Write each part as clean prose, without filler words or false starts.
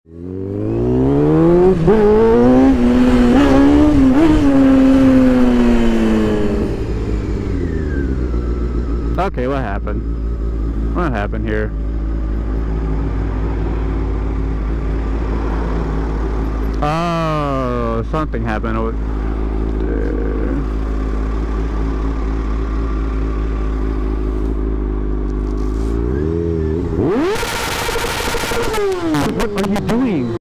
Okay, what happened? What happened here? Oh, something happened over there. What are you doing?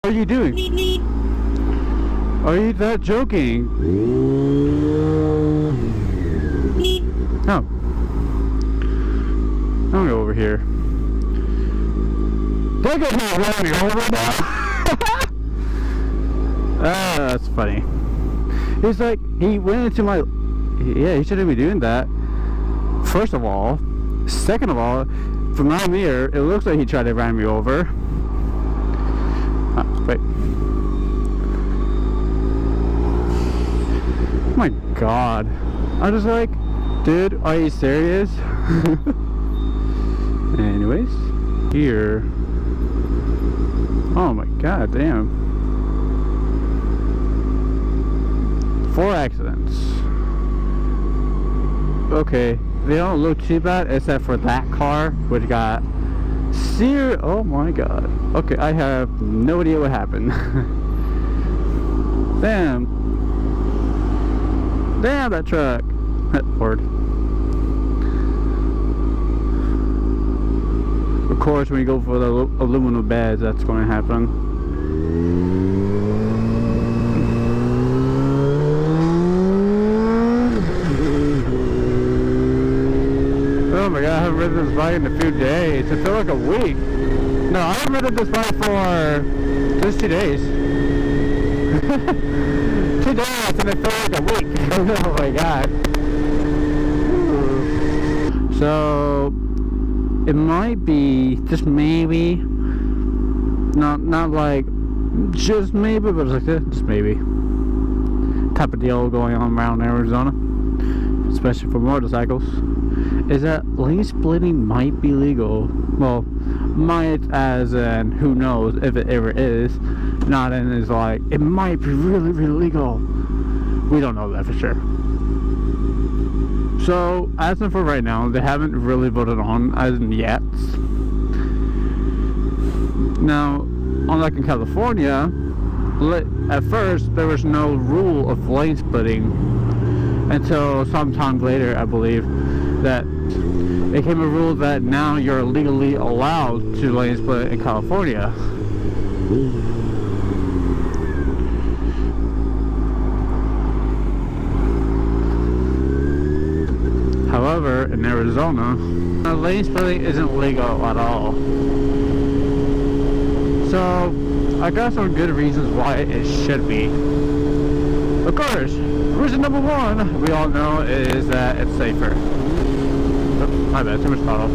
What are you doing? Are you that joking? No. I'm gonna go over here. Don't get me running over now. That's funny. He's like, he went into my... Yeah, he shouldn't be doing that. First of all. Second of all, from my mirror, it looks like he tried to run me over. Wait. Oh my god. I was like, dude, are you serious? Anyways, here. Oh my god, damn. 4 accidents. Okay, they don't look too bad except for that car, which got oh my god. Okay, I have no idea what happened. Damn. Damn that truck. Ford. Of course, when you go for the aluminum beds, that's going to happen. Oh my god, I haven't ridden this bike in a few days. It feels like a week. No, I haven't ridden this bike for just 2 days. 2 days and it feels like a week. Oh my god. So it might be just maybe not like just maybe, but it's like this, just maybe type of deal going on around Arizona, especially for motorcycles, is that lane splitting might be legal. Well, might as in who knows if it ever is. Not in is like it might be really legal. We don't know that for sure. So as of for right now, they haven't really voted on as in yet. Now, unlike in California, at first there was no rule of lane splitting until sometime later, I believe, that it became a rule that now you're legally allowed to lane split in California. However, in Arizona, lane splitting isn't legal at all. So, I got some good reasons why it should be. Of course, reason number one, we all know, is that it's safer. Oh, my bad, too much throttle.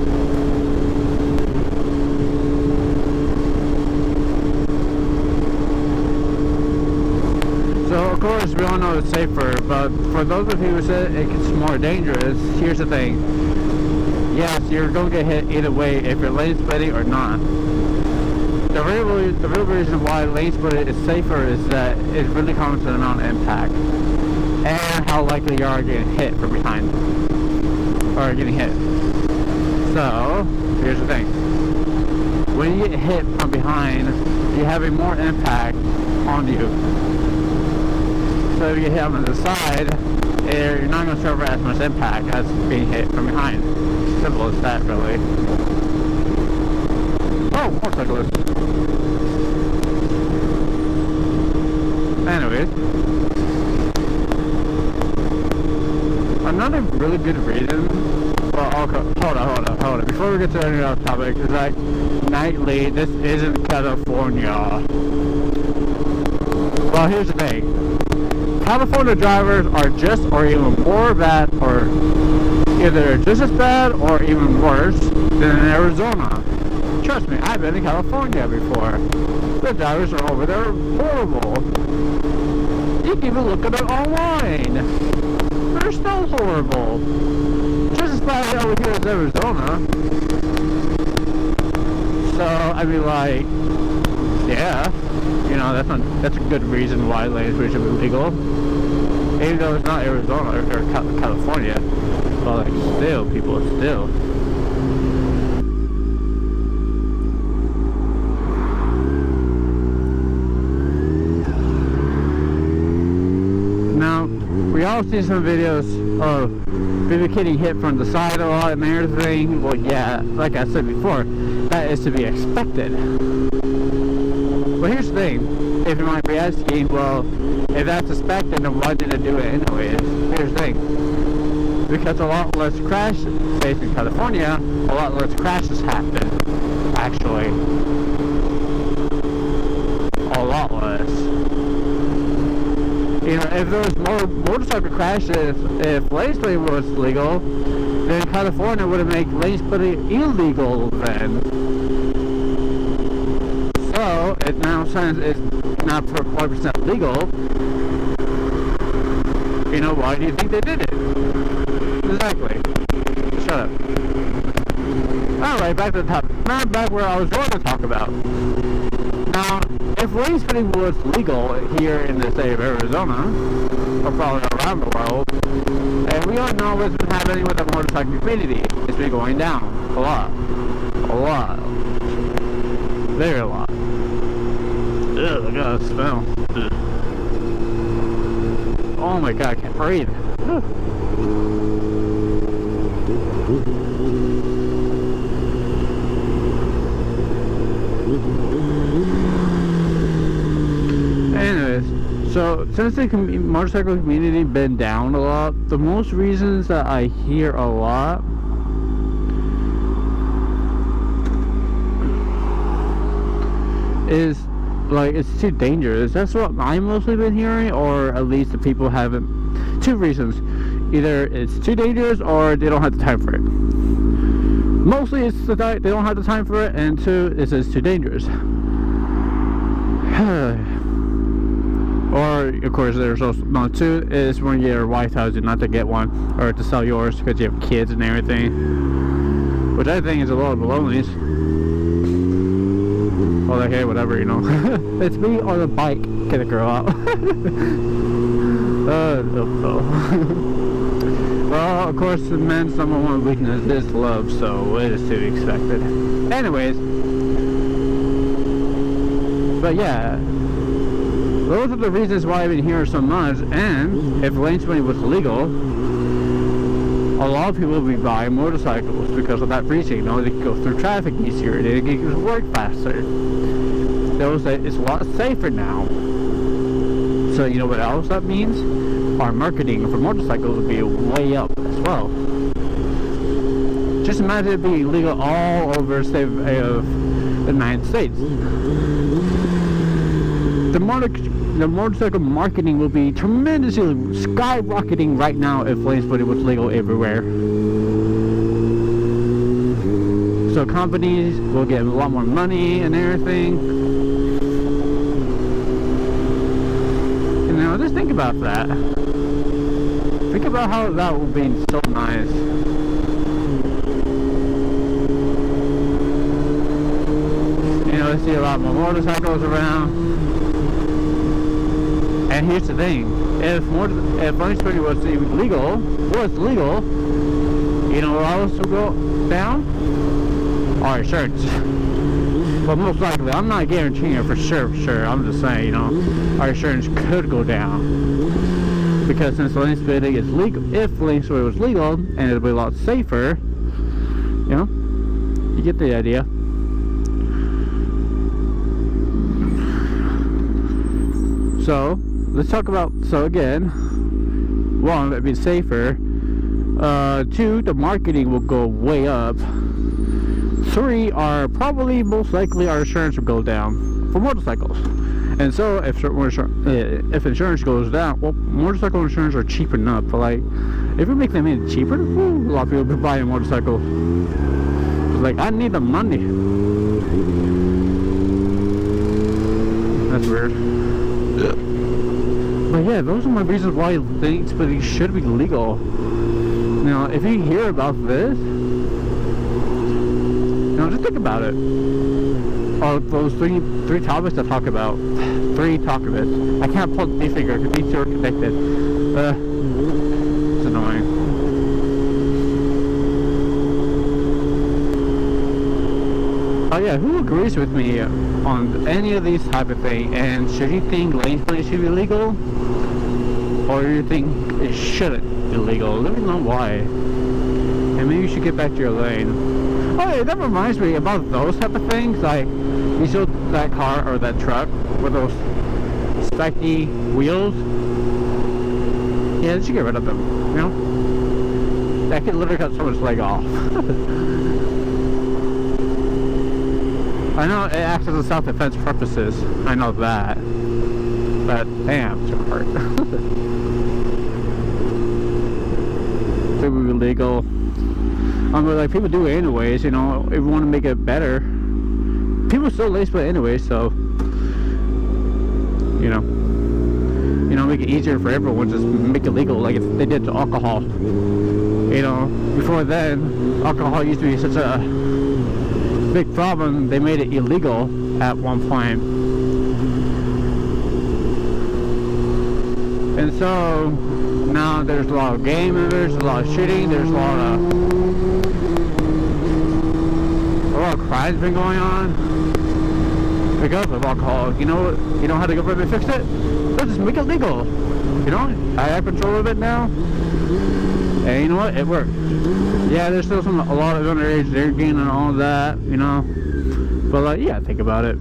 So, of course, we all know it's safer, but for those of you who said it's more dangerous, here's the thing. Yes, you're going to get hit either way if you're lane splitting or not. The real reason why lane splitting is safer is that it really comes to the amount of impact and how likely you are getting hit from behind or getting hit. So, here's the thing. When you get hit from behind, you're having more impact on you. So if you get hit on the side, you're not going to suffer as much impact as being hit from behind. Simple as that, really. Oh, motorcyclist. Anyways, another really good reason. Well, okay, hold on. Before we get to any other topic, it's like nightly. This isn't California. Well, here's the thing. California drivers are just or even more bad, or either just as bad or even worse than in Arizona. Trust me, I've been in California before. The drivers are over there horrible. You can even look at it online. They're they're still horrible. Just as bad over here as Arizona. So, I mean, like, yeah, you know, that's a good reason why lane switch should be legal. Even though it's not Arizona or California, but like, still, people, still. Now, we all see some videos of people getting hit from the side a lot and everything. Well, yeah, like I said before, that is to be expected. But here's the thing, if you might be asking, well, if that's expected, then why did they do it anyways? Here's the thing, because a lot less crashes, based in California, a lot less crashes happen, actually. A lot less. You know, if there was more motorcycle crashes, if lane splitting was legal, then California would have made lane splitting illegal then. So, it now since it's not 100% legal, you know, why do you think they did it? Exactly. Shut up. Alright, back to the top. Now back where I was going to talk about. Now, if lane splitting was legal here in the state of Arizona, or probably around the world, and we all know what's been happening with the motorcycle community. It's been going down a lot. A lot. Very a lot. Ugh, I got a smell. Ugh. Oh my god, I can't breathe. Ugh. Anyways, so since the motorcycle community been down a lot, the most reasons that I hear a lot is like it's too dangerous. That's what I've mostly been hearing, or at least the people haven't. Two reasons: either it's too dangerous, or they don't have the time for it. Mostly it's they don't have the time for it, and two, it's too dangerous. Or of course there's also two is when your wife tells you not to get one or to sell yours because you have kids and everything, which I think is a lot of baloney. Oh, like, hey, whatever, you know. It's me on a bike. Get a girl out. Well, of course, the man's number one weakness is love, so it is to be expected. Anyways, but yeah, those are the reasons why I've been hearing so much. And if lane splitting was legal, a lot of people will be buying motorcycles because of that reason. You know, they can go through traffic easier, they can get to work faster. They'll say it's a lot safer now. So you know what else that means? Our marketing for motorcycles will be way up as well. Just imagine it being legal all over the state of the United States. The motorcycle marketing will be tremendously skyrocketing right now if lane splitting was legal everywhere. So companies will get a lot more money and everything. You know, just think about that. Think about how that would be so nice. You know, I see a lot more motorcycles around. And here's the thing, if lane splitting was legal, you know what else will go down? Our insurance. But most likely, I'm not guaranteeing it for sure, I'm just saying, you know, our insurance could go down. Because since lane splitting is legal, if lane splitting was legal, and it'll be a lot safer, you know, you get the idea. So, let's talk about, so again, one, it'd be safer. Two, the marketing will go way up. Three, probably most likely our insurance will go down for motorcycles. And so if insurance goes down, well, motorcycle insurance are cheap enough, but like, if we make them any cheaper, a lot of people will be buying a motorcycle. It's like, I need the money. That's weird. But yeah, those are my reasons why lane splitting should be legal. Now, if you hear about this, you know, just think about it. Oh, those three topics to talk about. 3 topics. I can't pull the finger because these 2 are connected. It's annoying. Oh yeah, who agrees with me on any of these type of things? And should you think lane splitting should be legal? Or you think it shouldn't be legal? Let me know why. And maybe you should get back to your lane. Oh yeah, that reminds me about those type of things. Like, you saw that car or that truck with those spiky wheels. Yeah, you should get rid of them, you know? That could literally cut someone's leg off. I know it acts as a self-defense purposes. I know that. But damn, it's gonna hurt. It would be legal. But like, people do it anyways, you know, if you want to make it better. People still lane split anyway, so you know, make it easier for everyone. Just make it legal, like if they did to alcohol. You know, before then, alcohol used to be such a big problem. They made it illegal at one point, and so now there's a lot of gaming, there's a lot of shooting, there's a lot of crimes been going on because of alcohol. You know how the government fixed it? They'll just make it legal. You know, I have control of it now, and you know what? It worked. Yeah, there's still a lot of underage drinking and all that, you know, but like, yeah, think about it.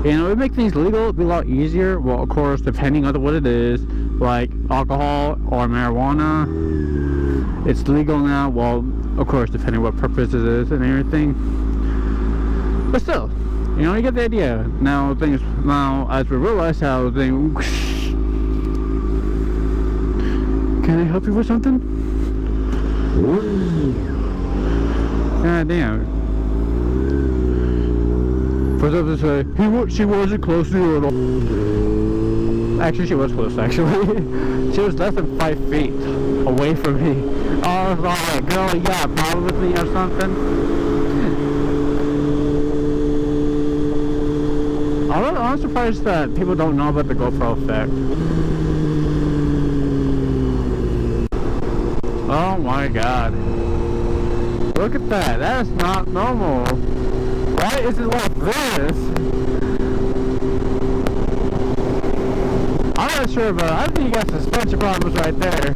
You know, it makes things legal. It'd be a lot easier. Well, of course, depending on what it is, like alcohol or marijuana, it's legal now. Well, of course, depending what purpose it is and everything. But still, you know, you get the idea. Now, as we realize how things. Can I help you with something? God damn. For them to say, she wasn't close to you at all. Actually, she was close, actually. She was less than 5 feet away from me. I was like, girl, you got a problem with me or something? I'm surprised that people don't know about the GoPro effect. Oh my god. Look at that. That is not normal. Why is it like this? I'm not sure, but I think you got suspension problems right there.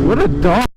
What a dog.